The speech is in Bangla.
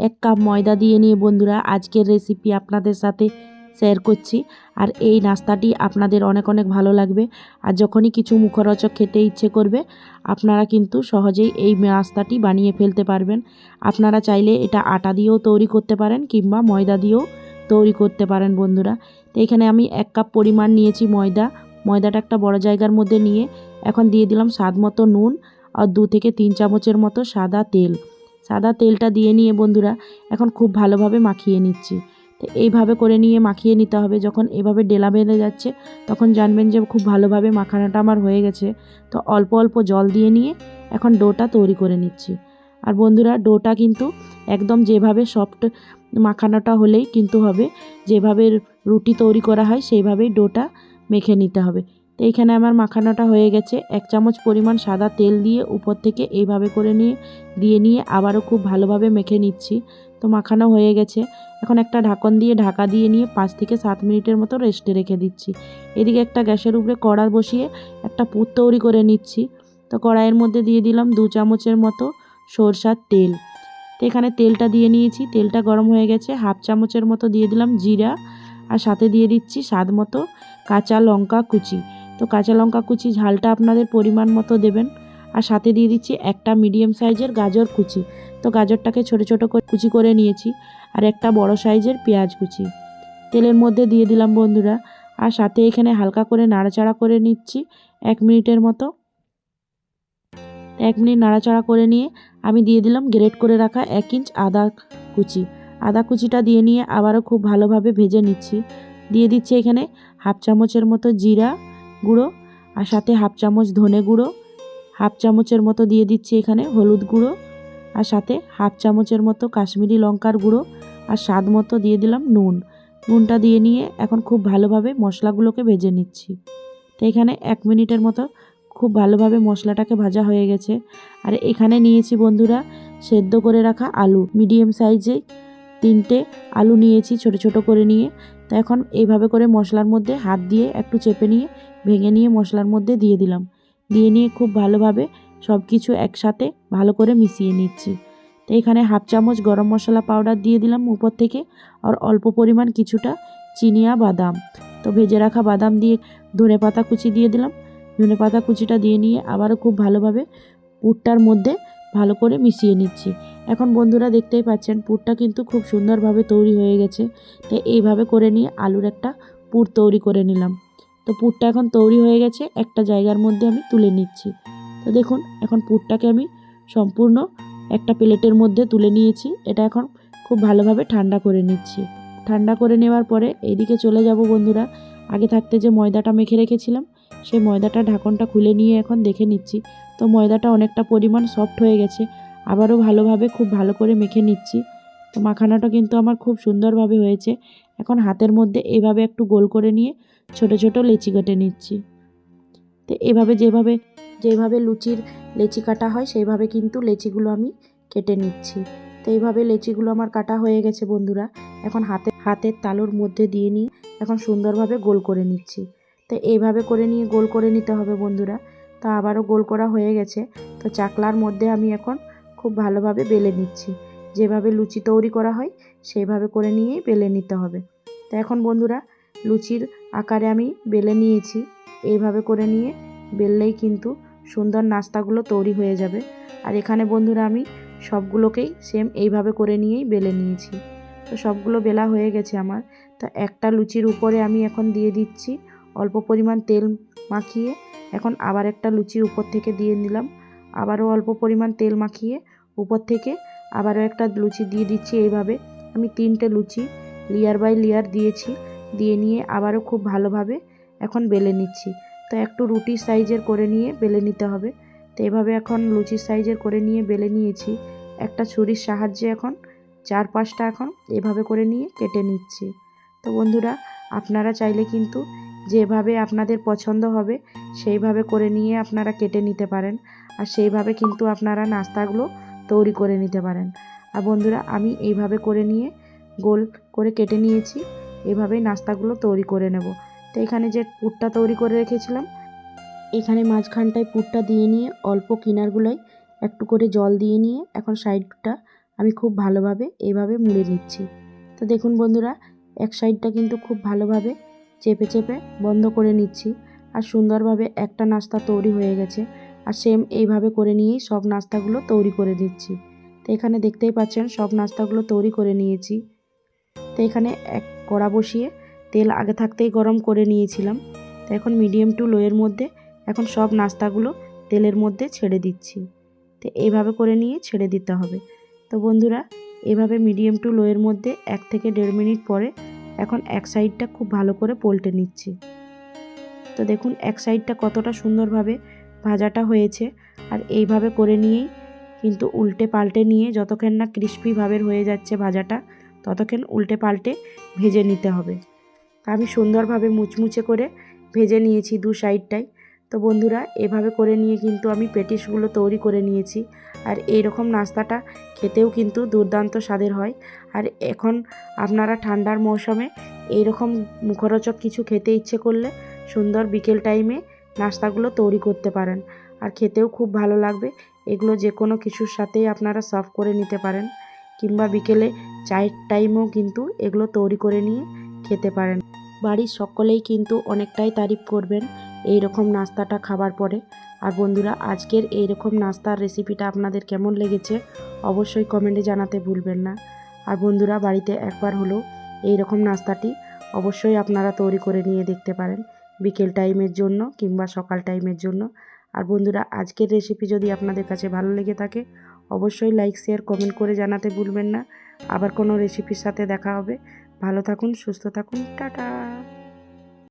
1 কাপ ময়দা দিয়ে নিয়ে বন্ধুরা আজকের রেসিপি আপনাদের সাথে শেয়ার করছি। আর এই নাস্তাটি আপনাদের অনেক অনেক ভালো লাগবে। আর যখনই কিছু মুখরোচক খেতে ইচ্ছে করবে আপনারা কিন্তু সহজেই এই নাস্তাটি বানিয়ে ফেলতে পারবেন। আপনারা চাইলে এটা আটা দিয়েও তৈরি করতে পারেন কিংবা ময়দা দিয়েও তৈরি করতে পারেন বন্ধুরা। তো এখানে আমি 1 কাপ পরিমাণ নিয়েছি ময়দাটা একটা বড় জায়গার মধ্যে নিয়ে এখন দিয়ে দিলাম স্বাদ মতো নুন আর 2 থেকে 3 চামচের মতো সাদা তেলটা দিয়ে নিয়ে বন্ধুরা এখন খুব ভালোভাবে মাখিয়ে নিচ্ছি। তো এইভাবে করে নিয়ে মাখিয়ে নিতে হবে। যখন এভাবে ডেলা বেঁধে যাচ্ছে তখন জানবেন যে খুব ভালোভাবে মাখানোটা আমার হয়ে গেছে। তো অল্প অল্প জল দিয়ে নিয়ে এখন ডোটা তৈরি করে নিচ্ছি। আর বন্ধুরা ডোটা কিন্তু একদম যেভাবে সফট মাখানোটা হলেই কিন্তু হবে, যেভাবে রুটি তৈরি করা হয় সেইভাবেই ডোটা মেখে নিতে হবে। তো এইখানে আমার মাখানোটা হয়ে গেছে। 1 চামচ পরিমাণ সাদা তেল দিয়ে উপর থেকে এইভাবে করে দিয়ে আবারও খুব ভালোভাবে মেখে নিচ্ছি। তো মাখানো হয়ে গেছে। এখন একটা ঢাকন দিয়ে ঢাকা দিয়ে নিয়ে 5 থেকে 7 মিনিটের মতো রেস্টে রেখে দিচ্ছি। এদিকে একটা গ্যাসের উপরে কড়া বসিয়ে একটা পুর তৈরি করে নিচ্ছি। তো কড়াইয়ের মধ্যে দিয়ে দিলাম 2 চামচের মতো সরষার তেল। তো এখানে তেলটা দিয়ে নিয়েছি। তেলটা গরম হয়ে গেছে। 1/2 চামচের মতো দিয়ে দিলাম জিরা আর সাথে দিয়ে দিচ্ছি স্বাদ মতো কাঁচা লঙ্কা কুচি। তো কাঁচা লঙ্কা কুচি ঝালটা আপনাদের পরিমাণ মতো দেবেন। আর সাথে দিয়ে দিচ্ছি একটা মিডিয়াম সাইজের গাজর কুচি। তো গাজরটাকে ছোট ছোট করে কুচি করে নিয়েছি। আর একটা বড় সাইজের পেঁয়াজ কুচি তেলের মধ্যে দিয়ে দিলাম বন্ধুরা। আর সাথে এখানে হালকা করে নাড়াচাড়া করে নিচ্ছি 1 মিনিটের মতো। 1 মিনিট নাড়াচাড়া করে নিয়ে আমি দিয়ে দিলাম গ্রেট করে রাখা 1 ইঞ্চ আদা কুচিটা দিয়ে নিয়ে আবারও খুব ভালোভাবে ভেজে নিচ্ছি। দিয়ে দিচ্ছি এখানে 1/2 চামচের মতো জিরা গুঁড়ো আর সাথে 1/2 চামচ ধনে গুঁড়ো, 1/2 চামচের মতো দিয়ে দিচ্ছি এখানে হলুদ গুঁড়ো আর সাথে 1/2 চামচের মতো কাশ্মীরি লঙ্কার গুঁড়ো আর স্বাদ মতো দিয়ে দিলাম নুনটা দিয়ে নিয়ে এখন খুব ভালোভাবে মশলাগুলোকে ভেজে নিচ্ছি। তো এখানে 1 মিনিটের মতো খুব ভালোভাবে মশলাটাকে ভাজা হয়ে গেছে। আর এখানে নিয়েছি বন্ধুরা সেদ্ধ করে রাখা আলু, মিডিয়াম সাইজে 3টে আলু নিয়েছি ছোট ছোট করে নিয়ে। তো এখন এইভাবে করে মশলার মধ্যে হাত দিয়ে একটু চেপে নিয়ে ভেঙে নিয়ে মশলার মধ্যে দিয়ে দিলাম। দিয়ে নিয়ে খুব ভালোভাবে সব কিছু একসাথে ভালো করে মিশিয়ে নিচ্ছি। তো এখানে 1/2 চামচ গরম মশলা পাউডার দিয়ে দিলাম উপর থেকে আর অল্প পরিমাণ কিছুটা চিনিয়া বাদাম। তো ভেজে রাখা বাদাম দিয়ে ধনেপাতা কুচি দিয়ে দিলাম। ধনেপাতা কুচিটা দিয়ে নিয়ে আবারও খুব ভালোভাবে পুরটার মধ্যে ভালো করে মিশিয়ে নিচ্ছি। এখন বন্ধুরা দেখতেই পাচ্ছেন পুরটা কিন্তু খুব সুন্দরভাবে তৈরি হয়ে গেছে। তো এইভাবে করে নিয়ে আলুর একটা পুর তৈরি করে নিলাম। তো পুরটা এখন তৈরি হয়ে গেছে, একটা জায়গার মধ্যে আমি তুলে নিচ্ছি। তো দেখুন এখন পুরটাকে আমি সম্পূর্ণ একটা প্লেটের মধ্যে তুলে নিয়েছি। এটা এখন খুব ভালোভাবে ঠান্ডা করে নিচ্ছি। ঠান্ডা করে নেওয়ার পরে এইদিকে চলে যাব বন্ধুরা আগে থাকতে যে ময়দাটা মেখে রেখেছিলাম সেই ময়দাটা ঢাকনটা খুলে নিয়ে এখন দেখে নিচ্ছি। তো ময়দাটা অনেকটা পরিমাণ সফট হয়ে গেছে। আবারও ভালোভাবে খুব ভালো করে মেখে নিচ্ছি। তো মাখানাটা কিন্তু আমার খুব সুন্দরভাবে হয়েছে। এখন হাতের মধ্যে এভাবে একটু গোল করে নিয়ে ছোট ছোট লেচি কেটে নিচ্ছি। তো এভাবে যেভাবে লুচির লেচি কাটা হয় সেইভাবে কিন্তু লেচিগুলো আমি কেটে নিচ্ছি। তো এইভাবে লেচিগুলো আমার কাটা হয়ে গেছে বন্ধুরা। এখন হাতের তালুর মধ্যে দিয়ে নিয়ে এখন সুন্দরভাবে গোল করে নিচ্ছি। তো এইভাবে করে নিয়ে গোল করে নিতে হবে বন্ধুরা। তো আবারও গোল করা হয়ে গেছে। তো চাকলার মধ্যে আমি এখন খুব ভালোভাবে বেলে নিচ্ছি। যেভাবে লুচি তৈরি করা হয় সেইভাবে করে নিয়েই বেলে নিতে হবে। তো এখন বন্ধুরা লুচির আকারে আমি বেলে নিয়েছি। এইভাবে করে নিয়ে বেললেই কিন্তু সুন্দর নাস্তাগুলো তৈরি হয়ে যাবে। আর এখানে বন্ধুরা আমি সবগুলোকেই সেম এইভাবে করে নিয়েই বেলে নিয়েছি। তো সবগুলো বেলা হয়ে গেছে আমার। তো একটা লুচির উপরে আমি এখন দিয়ে দিচ্ছি অল্প পরিমাণ তেল মাখিয়ে। এখন আবার একটা লুচির উপর থেকে দিয়ে দিলাম। আবারও অল্প পরিমাণ তেল মাখিয়ে উপর থেকে আবারও একটা লুচি দিয়ে দিচ্ছি। এইভাবে আমি 3টে লুচি লেয়ার বাই লেয়ার দিয়েছি। দিয়ে নিয়ে আবারও খুব ভালোভাবে এখন বেলে নিচ্ছি। তো একটু রুটির সাইজের করে নিয়ে বেলে নিতে হবে। তো এভাবে এখন লুচির সাইজের করে নিয়ে বেলে নিয়েছি। একটা ছুরির সাহায্যে এখন 4-5টা এখন এভাবে করে নিয়ে কেটে নিচ্ছি। তো বন্ধুরা আপনারা চাইলে কিন্তু যেভাবে আপনাদের পছন্দ হবে সেইভাবে করে নিয়ে আপনারা কেটে নিতে পারেন। আর সেইভাবে কিন্তু আপনারা নাস্তাগুলো তৈরি করে নিতে পারেন। আর বন্ধুরা আমি এইভাবে করে নিয়ে গোল করে কেটে নিয়েছি। এভাবেই নাস্তাগুলো তৈরি করে নেব। তো এখানে যে পুরটা তৈরি করে রেখেছিলাম এখানে মাঝখানটায় পুরটা দিয়ে নিয়ে অল্প কিনারগুলোয় একটু করে জল দিয়ে নিয়ে এখন সাইডটা আমি খুব ভালোভাবে এইভাবে মুড়ে নিচ্ছি। তো দেখুন বন্ধুরা, এক সাইডটা কিন্তু খুব ভালোভাবে চেপে চেপে বন্ধ করে নিচ্ছি। আর সুন্দরভাবে একটা নাস্তা তৈরি হয়ে গেছে। আর সেম এইভাবে করে নিয়েই সব নাস্তাগুলো তৈরি করে নিচ্ছি। তো এখানে দেখতেই পাচ্ছেন সব নাস্তাগুলো তৈরি করে নিয়েছি। তো এখানে এক কড়া বসিয়ে তেল আগে থাকতেই গরম করে নিয়েছিলাম। তো এখন মিডিয়াম টু লোয়ের মধ্যে এখন সব নাস্তাগুলো তেলের মধ্যে ছেড়ে দিচ্ছি। তো এইভাবে করে নিয়ে ছেড়ে দিতে হবে। তো বন্ধুরা, এভাবে মিডিয়াম টু লোয়ের মধ্যে 1 থেকে 1.5 মিনিট পরে এখন এক সাইডটা খুব ভালো করে পাল্টে নিচ্ছি। তো দেখুন এক সাইডটা কতটা সুন্দরভাবে ভাজাটা হয়েছে। আর এইভাবে করে নিয়েই কিন্তু উল্টে পাল্টে নিয়ে যতক্ষণ না ক্রিস্পি ভাবের হয়ে যাচ্ছে ভাজাটা, ততক্ষণ উল্টে পাল্টে ভেজে নিতে হবে। আমি সুন্দরভাবে মুচমুচে করে ভেজে নিয়েছি দু সাইডটাই। তো বন্ধুরা, এভাবে করে নিয়ে কিন্তু আমি পেটিসগুলো তৈরি করে নিয়েছি। আর এই রকম নাস্তাটা খেতেও কিন্তু দুর্দান্ত স্বাদের হয়। আর এখন আপনারা ঠান্ডার মৌসুমে এইরকম মুখরোচক কিছু খেতে ইচ্ছে করলে সুন্দর বিকেল টাইমে নাস্তাগুলো তৈরি করতে পারেন। আর খেতেও খুব ভালো লাগবে। এগুলো যে কোনো কিছুর সাথেই আপনারা সার্ভ করে নিতে পারেন, কিংবা বিকেলে চায়ের টাইমেও কিন্তু এগুলো তৈরি করে নিয়ে খেতে পারেন। বাড়ির সকলেই কিন্তু অনেকটাই তারিফ করবেন এই রকম নাস্তাটা খাবার পরে। আর বন্ধুরা, আজকের এই রকম নাস্তার রেসিপিটা আপনাদের কেমন লেগেছে অবশ্যই কমেন্টে জানাতে ভুলবেন না। আর বন্ধুরা, বাড়িতে একবার হলেও এই রকম নাস্তাটি অবশ্যই আপনারা তৈরি করে নিয়ে দেখতে পারেন বিকেল টাইমের জন্য কিংবা সকাল টাইমের জন্য। আর বন্ধুরা, আজকের রেসিপি যদি আপনাদের কাছে ভালো লেগে থাকে অবশ্যই লাইক শেয়ার কমেন্ট করে জানাতে ভুলবেন না। আবার কোনো রেসিপির সাথে দেখা হবে। ভালো থাকুন, সুস্থ থাকুন, টাটা।